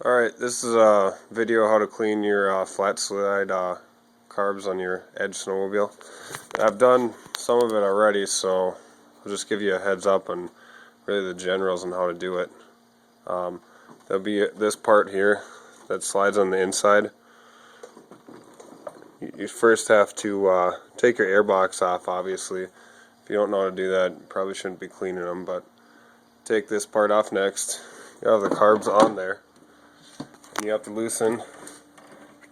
Alright, this is a video how to clean your Flatslid carbs on your Edge snowmobile. I've done some of it already, so I'll just give you a heads up on really the generals and how to do it. There'll be this part here that slides on the inside. You first have to take your air box off, obviously. If you don't know how to do that, you probably shouldn't be cleaning them, but take this part off next. You have the carbs on there. You have to loosen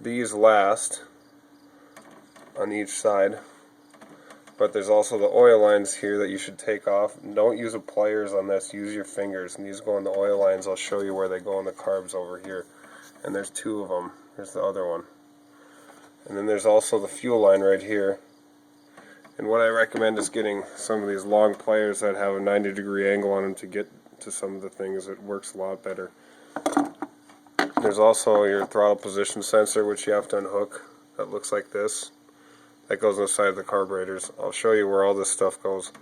these last on each side, but there's also the oil lines here that you should take off. Don't use the pliers on this, use your fingers, and these go in the oil lines. I'll show you where they go in the carbs over here, and there's two of them. There's the other one, and then there's also the fuel line right here. And what I recommend is getting some of these long pliers that have a 90-degree angle on them to get to some of the things. It works a lot better. There's also your throttle position sensor, which you have to unhook. That looks like this. That goes inside the carburetors. I'll show you where all this stuff goes.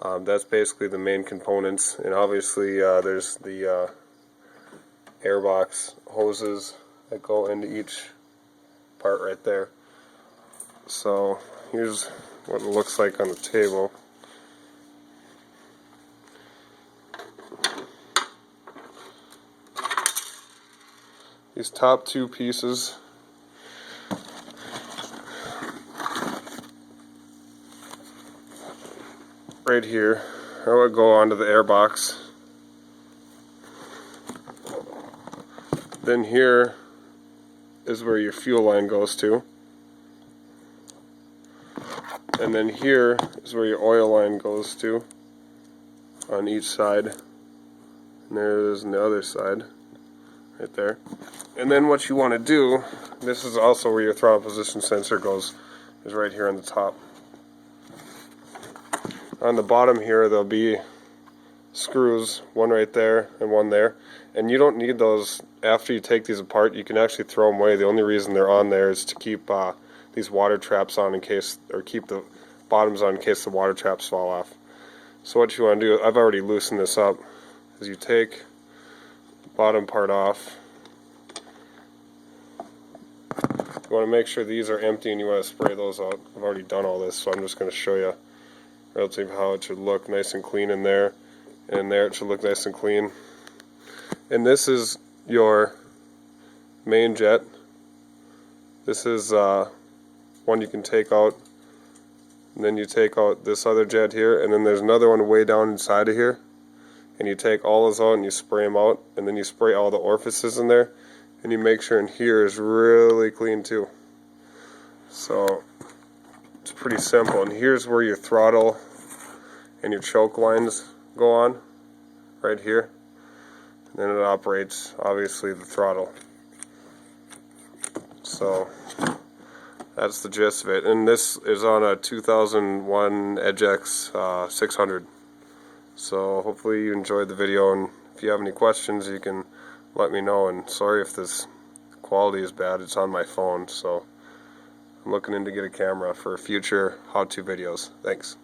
That's basically the main components, and obviously there's the airbox hoses that go into each part right there. So here's what it looks like on the table. These top two pieces right here are what go onto the airbox. Then here is where your fuel line goes to. And then here is where your oil line goes to on each side. And there it is on the other side, right there. And then what you want to do, this is also where your throttle position sensor goes, is right here on the top. On the bottom here there'll be screws, one right there and one there. And you don't need those after you take these apart. You can actually throw them away. The only reason they're on there is to keep these water traps on in case, or keep the bottoms on in case the water traps fall off. So what you want to do, I've already loosened this up, is you take the bottom part off. You want to make sure these are empty and you want to spray those out. I've already done all this, so I'm just going to show you relative how it should look nice and clean in there. And in there it should look nice and clean. And this is your main jet. This is one you can take out. And then you take out this other jet here, and then there's another one way down inside of here. And you take all those out and you spray them out, and then you spray all the orifices in there. And you make sure in here is really clean too. So it's pretty simple. And here's where your throttle and your choke lines go on, right here. And then it operates, obviously, the throttle. So that's the gist of it. And this is on a 2001 Edge X 600. So hopefully you enjoyed the video, and if you have any questions you can let me know. And sorry if this quality is bad, it's on my phone, so I'm looking in to get a camera for future how-to videos. Thanks.